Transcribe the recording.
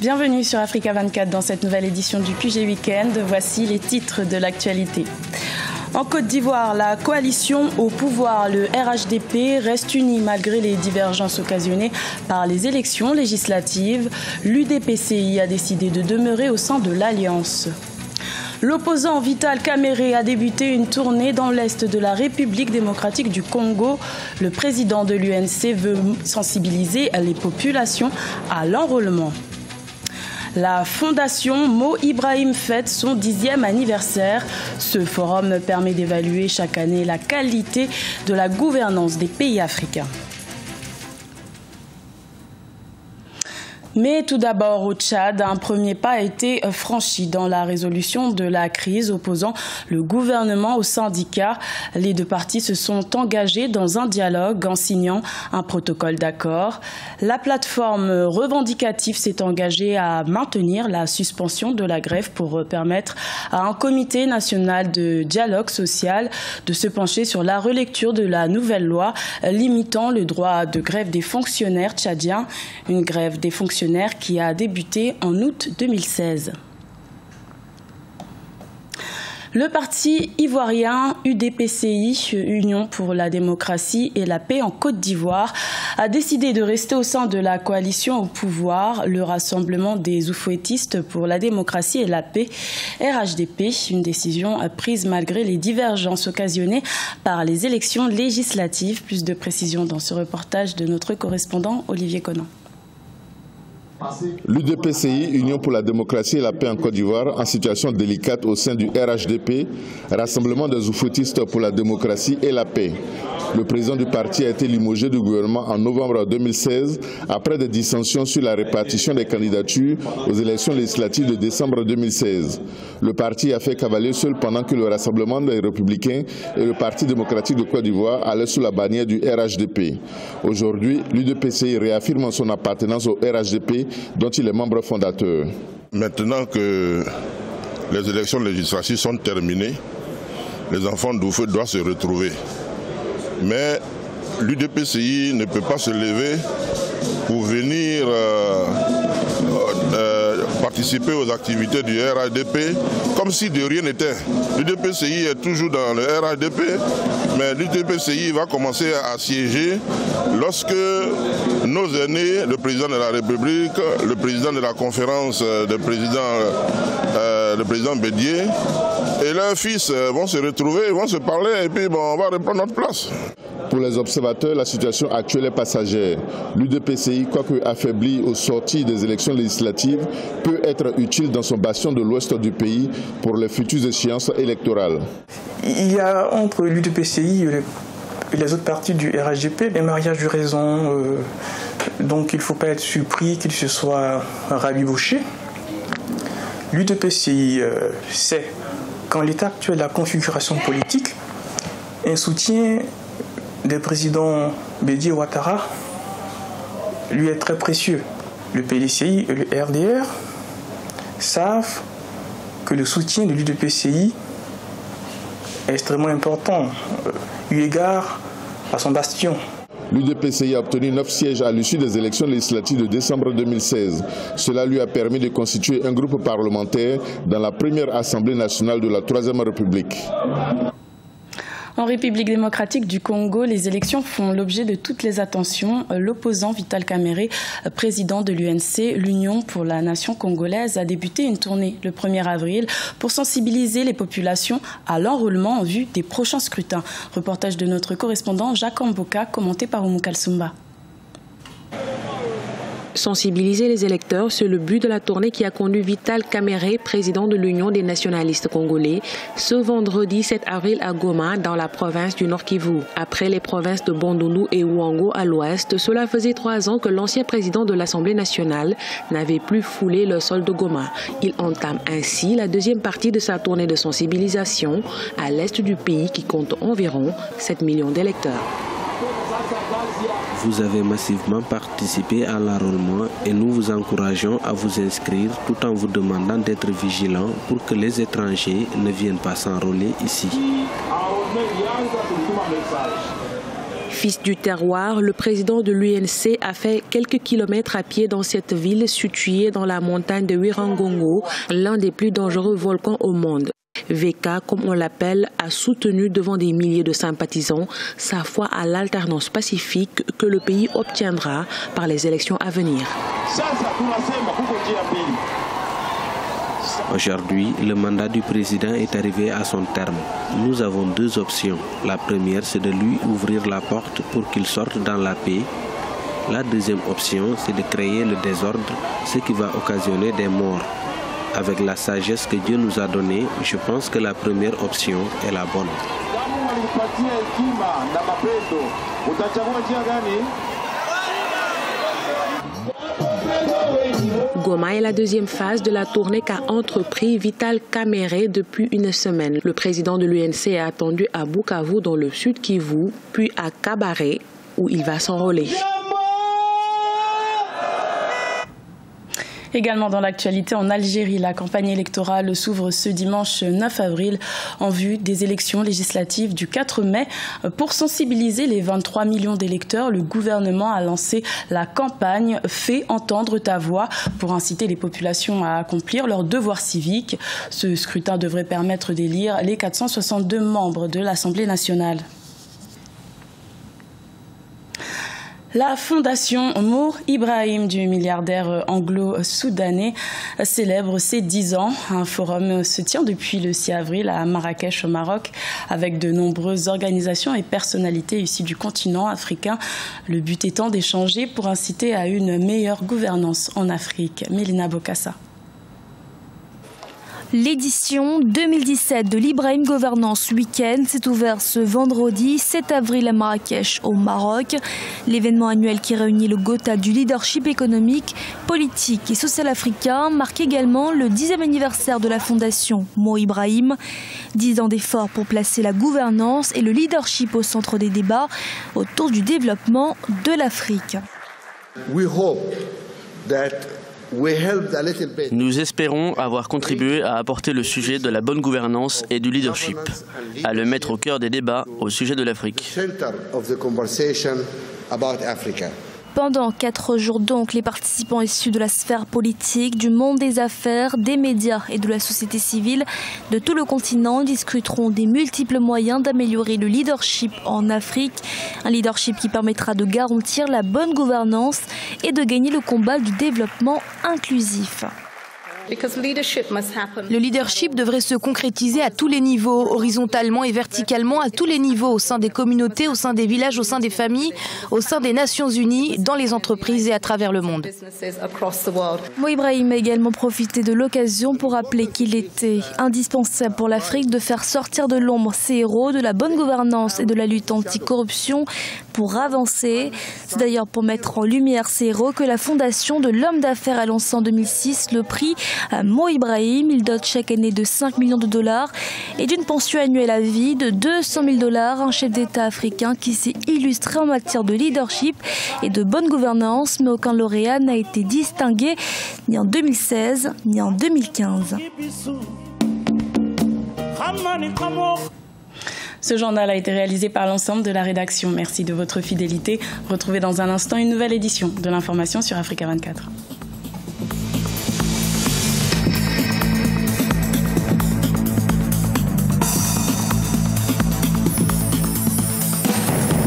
Bienvenue sur Africa 24 dans cette nouvelle édition du QG Weekend. Voici les titres de l'actualité. En Côte d'Ivoire, la coalition au pouvoir, le RHDP, reste unie malgré les divergences occasionnées par les élections législatives. L'UDPCI a décidé de demeurer au sein de l'Alliance. L'opposant Vital Kamerhe a débuté une tournée dans l'est de la République démocratique du Congo. Le président de l'UNC veut sensibiliser les populations à l'enrôlement. La fondation Mo Ibrahim fête son 10e anniversaire. Ce forum permet d'évaluer chaque année la qualité de la gouvernance des pays africains. Mais tout d'abord au Tchad, un premier pas a été franchi dans la résolution de la crise opposant le gouvernement aux syndicats. Les deux parties se sont engagées dans un dialogue en signant un protocole d'accord. La plateforme revendicative s'est engagée à maintenir la suspension de la grève pour permettre à un comité national de dialogue social de se pencher sur la relecture de la nouvelle loi limitant le droit de grève des fonctionnaires tchadiens. Une grève des fonctionnaires qui a débuté en août 2016. Le parti ivoirien UDPCI, Union pour la démocratie et la paix en Côte d'Ivoire, a décidé de rester au sein de la coalition au pouvoir, le Rassemblement des oufouettistes pour la démocratie et la paix, RHDP, une décision prise malgré les divergences occasionnées par les élections législatives. Plus de précisions dans ce reportage de notre correspondant Olivier Conan. L'UDPCI, Union pour la démocratie et la paix en Côte d'Ivoire, en situation délicate au sein du RHDP, Rassemblement des oufouettistes pour la démocratie et la paix. Le président du parti a été limogé du gouvernement en novembre 2016 après des dissensions sur la répartition des candidatures aux élections législatives de décembre 2016. Le parti a fait cavalier seul pendant que le Rassemblement des républicains et le Parti démocratique de Côte d'Ivoire allaient sous la bannière du RHDP. Aujourd'hui, l'UDPCI réaffirme son appartenance au RHDP dont il est membre fondateur. Maintenant que les élections législatives sont terminées, les enfants d'Oufoué doivent se retrouver. Mais l'UDPCI ne peut pas se lever pour venir participer aux activités du RHDP comme si de rien n'était. L'UDPCI est toujours dans le RHDP, mais l'UDPCI va commencer à siéger lorsque nos aînés, le président de la République, le président de la conférence des présidents, le président Bédier, et leurs fils vont se retrouver, vont se parler et puis on va reprendre notre place. Pour les observateurs, la situation actuelle est passagère. L'UDPCI, quoique affaibli au sortir des élections législatives, peut être utile dans son bastion de l'ouest du pays pour les futures échéances électorales. Il y a entre l'UDPCI et les autres partis du RHDP des mariages de raison. Donc il ne faut pas être surpris qu'il se soit rabiboché. L'UDPCI sait qu'en l'état actuel de la configuration politique, un soutien des présidents Bédier et Ouattara lui est très précieux. Le PDCI et le RDR savent que le soutien de l'UDPCI est extrêmement important, eu égard à son bastion. L'UDPCI a obtenu 9 sièges à l'issue des élections législatives de décembre 2016. Cela lui a permis de constituer un groupe parlementaire dans la première Assemblée nationale de la Troisième République. En République démocratique du Congo, les élections font l'objet de toutes les attentions. L'opposant Vital Kamerhe, président de l'UNC, l'Union pour la nation congolaise, a débuté une tournée le 1er avril pour sensibiliser les populations à l'enrôlement en vue des prochains scrutins. Reportage de notre correspondant Jacques Mboka, commenté par Oumou Kalsoumba. Sensibiliser les électeurs, c'est le but de la tournée qui a conduit Vital Kamerhe, président de l'Union des nationalistes congolais, ce vendredi 7 avril à Goma, dans la province du Nord Kivu. Après les provinces de Bandundu et Ouango à l'ouest, cela faisait 3 ans que l'ancien président de l'Assemblée nationale n'avait plus foulé le sol de Goma. Il entame ainsi la deuxième partie de sa tournée de sensibilisation à l'est du pays qui compte environ 7 millions d'électeurs. Vous avez massivement participé à l'enrôlement et nous vous encourageons à vous inscrire tout en vous demandant d'être vigilants pour que les étrangers ne viennent pas s'enrôler ici. Fils du terroir, le président de l'UNC a fait quelques kilomètres à pied dans cette ville située dans la montagne de Wirangongo, l'un des plus dangereux volcans au monde. VK, comme on l'appelle, a soutenu devant des milliers de sympathisants sa foi à l'alternance pacifique que le pays obtiendra par les élections à venir. Aujourd'hui, le mandat du président est arrivé à son terme. Nous avons deux options. La première, c'est de lui ouvrir la porte pour qu'il sorte dans la paix. La deuxième option, c'est de créer le désordre, ce qui va occasionner des morts. Avec la sagesse que Dieu nous a donnée, je pense que la première option est la bonne. Goma est la deuxième phase de la tournée qu'a entrepris Vital Kamerhe depuis une semaine. Le président de l'UNC est attendu à Bukavu dans le sud Kivu, puis à Kabare où il va s'enrôler. Également dans l'actualité, en Algérie, la campagne électorale s'ouvre ce dimanche 9 avril en vue des élections législatives du 4 mai. Pour sensibiliser les 23 millions d'électeurs, le gouvernement a lancé la campagne « Fais entendre ta voix » pour inciter les populations à accomplir leurs devoirs civiques. Ce scrutin devrait permettre d'élire les 462 membres de l'Assemblée nationale. La fondation Mo Ibrahim du milliardaire anglo-soudanais célèbre ses 10 ans. Un forum se tient depuis le 6 avril à Marrakech au Maroc avec de nombreuses organisations et personnalités issues du continent africain. Le but étant d'échanger pour inciter à une meilleure gouvernance en Afrique. Mélina Bokassa. L'édition 2017 de l'Ibrahim Governance Weekend s'est ouverte ce vendredi 7 avril à Marrakech au Maroc. L'événement annuel qui réunit le Gotha du leadership économique, politique et social africain marque également le 10e anniversaire de la fondation Mo Ibrahim. 10 ans d'efforts pour placer la gouvernance et le leadership au centre des débats autour du développement de l'Afrique. Nous espérons avoir contribué à apporter le sujet de la bonne gouvernance et du leadership, à le mettre au cœur des débats au sujet de l'Afrique. Pendant 4 jours donc, les participants issus de la sphère politique, du monde des affaires, des médias et de la société civile de tout le continent discuteront des multiples moyens d'améliorer le leadership en Afrique. Un leadership qui permettra de garantir la bonne gouvernance et de gagner le combat du développement inclusif. Le leadership devrait se concrétiser à tous les niveaux, horizontalement et verticalement, à tous les niveaux, au sein des communautés, au sein des villages, au sein des familles, au sein des Nations Unies, dans les entreprises et à travers le monde. Mo Ibrahim a également profité de l'occasion pour rappeler qu'il était indispensable pour l'Afrique de faire sortir de l'ombre ses héros de la bonne gouvernance et de la lutte anti-corruption pour avancer. C'est d'ailleurs pour mettre en lumière ces héros que la fondation de l'homme d'affaires a lancé en 2006 le prix Mo Ibrahim. Il dote chaque année de 5 millions de dollars et d'une pension annuelle à vie de 200 000 $, un chef d'État africain qui s'est illustré en matière de leadership et de bonne gouvernance, mais aucun lauréat n'a été distingué ni en 2016 ni en 2015. Ce journal a été réalisé par l'ensemble de la rédaction. Merci de votre fidélité. Retrouvez dans un instant une nouvelle édition de l'information sur Africa 24.